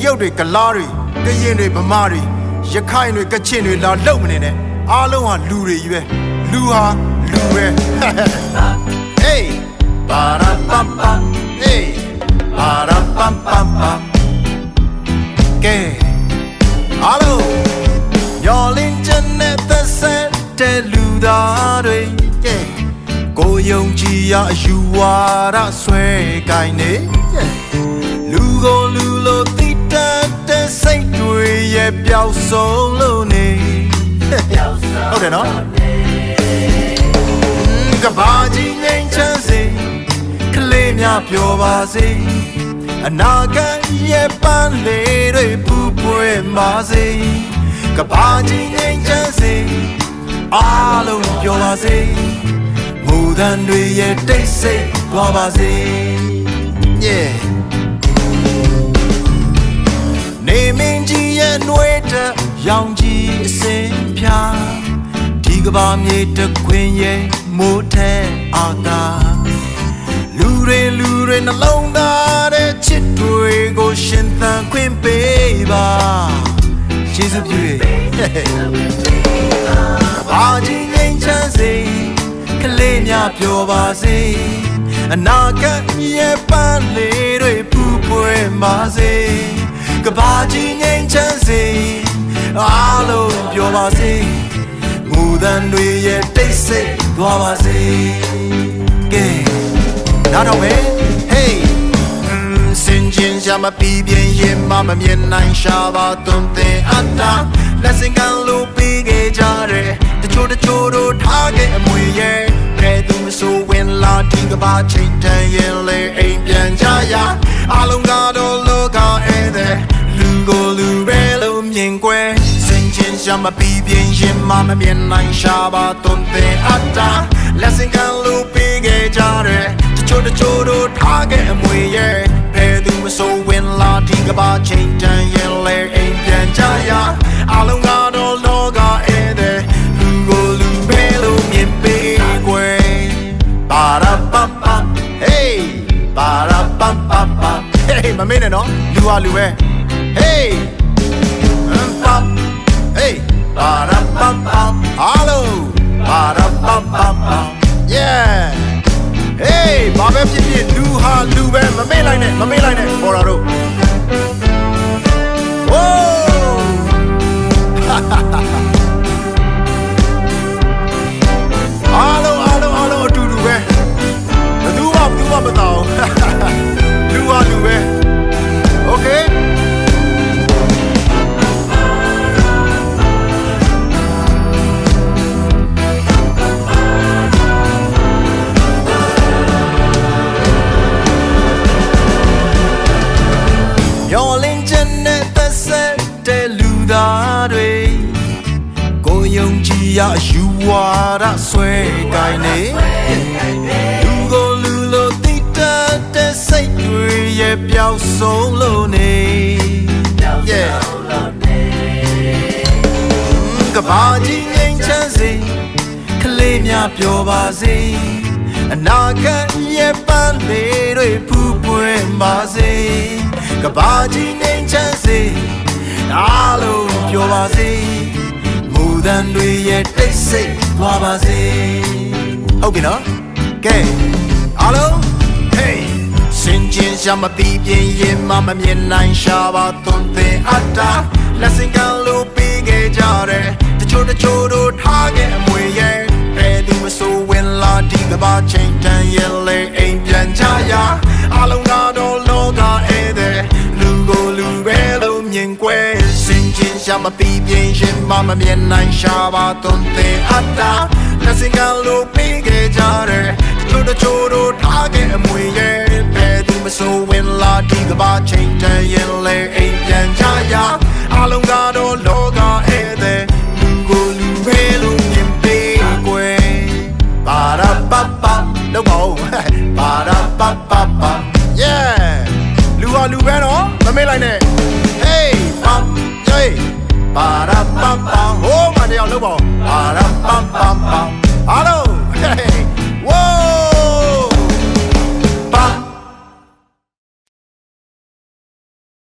ရုတ်တွေကလားတွေကရင်တွေဗမာတွေရခိုင်တွေကချင်တွေလာလုံမနေနဲ့အားလုံးဟာလူတွေကြီးပဲလူဟာလူပဲ Hey para pam pam hey para pam pam pam ကဲအားလုံးညော်လင်းချက်နဲ့သက်ဆက်တဲ့လူသားတွေကဲကိုယုံကြည်ရအယူဝါဒဆွဲကိုင်းနေလူကိုလူလိုတိတတ်တဲ့စိတ်တွေရဲ့ပျောက်ဆုံးလို့နေဟုတ်တယ်နော်ကဘာကြီးငိမ့်ချမ်းစေကလေးများပြောပါစေအနာဂတ်ရဲ့ပန်းလေးတွေပူပွေပါစေကဘာကြီးငိမ့်ချမ်းစေအားလုံးပြောပါစေမူတန်တွေရဲ့တိတ်ဆိတ်သွားပါစေ Yeah နေမင်းကြီးရဲ့နှွေးတဲ့ရောင်ကြီးအစင်ဖြာဒီကဘာမြေတခွင်ရဲ့မိုးထဲအာကာလူတွေနှလုံးသားတဲ့ချစ်တွေကိုရှင်သန်ခွင့်ပေးပါယေရှုပြုဘာကြီးငိမ့်ချမ်းစေကလေးများပြောပါစေအနာဂတ်ရဲ့ပန်းလေးတွေပူပွေပါစေကဘာကြီးငိမ့်ချမ်းစေအားလုံးပြောပါစေမူတန်တွေရဲ့တိတ်ဆိတ်သွားပါစေကဲနားတော့မယ် Hey စင်ကျင်ရှာမပြီးပြင်းရင်မမြင်နိုင်ရှာပါသွန်သင်အပ်တာလက်စင်ကလို့ပြီးခဲ့ကြတယ်တချို့တို့ထားခဲ့အမွေရဲ့ကဲသူမဆိုဝင်လာဒီကဘာချိန်တန်ရင်လေအိမ်ပြန်ကြရအားလုံးကတော့လောကဧည့်သည်လူကိုလူပဲလို့မြင်ကွယ်စင်ကျင်ရှာမပြီးပြင်းရင်မမြင်နိုင်ရှာပါသွန်သင်အပ်တာလက်စင်ကလို့ပြီးခဲ့ကြတယ်တချို့တို့ထားခဲ့အမွေရဲ့ဘယ်သူမဆိုဝင်လာဒီကဘာချိန်တန်ရင်လေအိမ်ပြန်ကြရအားလုံးကတော့လောကဧည့်သည်လူကိုလူပဲလို့မြင်ပေးကွယ်ပါရာပမ်ပမ် Hey ပါရာပမ်ပမ်ပမ် Hey မမေ့နဲ့နော်လူဟာလူပဲ Hey ပမ် Hey ပါရာပမ်ပမ် Hello ပါရာပမ်ပမ်ပမ် Yeah Hey ဘာပဲဖြစ်ဖြစ်လူဟာလူပဲမမေ့လိုက်နဲ့ပေါ်လာတော့ Whoa အားလုံးအတူတူပဲဘယ်သူမှမတောင်းလူဟာလူပဲ Okay Your internet သက်ဆက်တဲ့လူသားတွေကိုယုံကြည်ရယူဝါဒဆွဲကိုင်းနေလူကိုလူလိုတိတတ်တဲ့စိတ်တွေရဲ့ပျောက်ဆုံးလို့နေ Yeah ကဘာကြီးငိမ့်ချမ်းစေကလေးများပြောပါစေအနာဂတ်ရဲ့ပန်းလေးတွေဖူးပွင့်ပါစေကဘာကြီးငိမ့်ချမ်းစေအားလုံးပြောပါစေမူတန်တွေရဲ့တိတ်ဆိတ်သွားပါစေဟုတ်ပြီနော်ကဲအားလုံး Hey စင်ကျင်ရှာမပြီးပြင်းရင်မမြင်နိုင်ရှာပါသွန်သင်အပ်တာလက်စင်ကလို့ပြီးခဲ့ကြတယ်တချို့တို့ထားခဲ့အမွေရဲ့ဘယ်သူမဆိုဝင်လာဒီကဘာချိန်တန်ရင်လေအိမ်ပြန်ကြရအားလုံးကတော့လောကဧည့်သည်လူကိုလူပဲလို့မြင်ကွယ်စင်ကျင်ရှာမပြီးပြင်းရင်မမြင်နိုင်ရှာပါသွန်သင်အပ်တာလက်စင်ကလို့ပြီးခဲ့ကြတယ်တချို့တို့ထားခဲ့အမွေရဲ့ဘယ်သူမဆိုဝင်လာဒီကဘာချိန်တန်ရင်လေအိမ်ပြန်ကြရအားလုံးကတော့လောကဧည့်သည်လူကိုလူပဲလို့မြင်ပေးကွယ်ပါရာပပလောက်ပါဦးပါရာပပ Yeah လူဟာလူပဲနော်မမေ့လိုက်နဲ့ Hey ပမ် Hey ပါရာပမ်ပမ်ဟိုးမတရားလောက်ပါဦးပါရာပမ်ပမ်ပမ်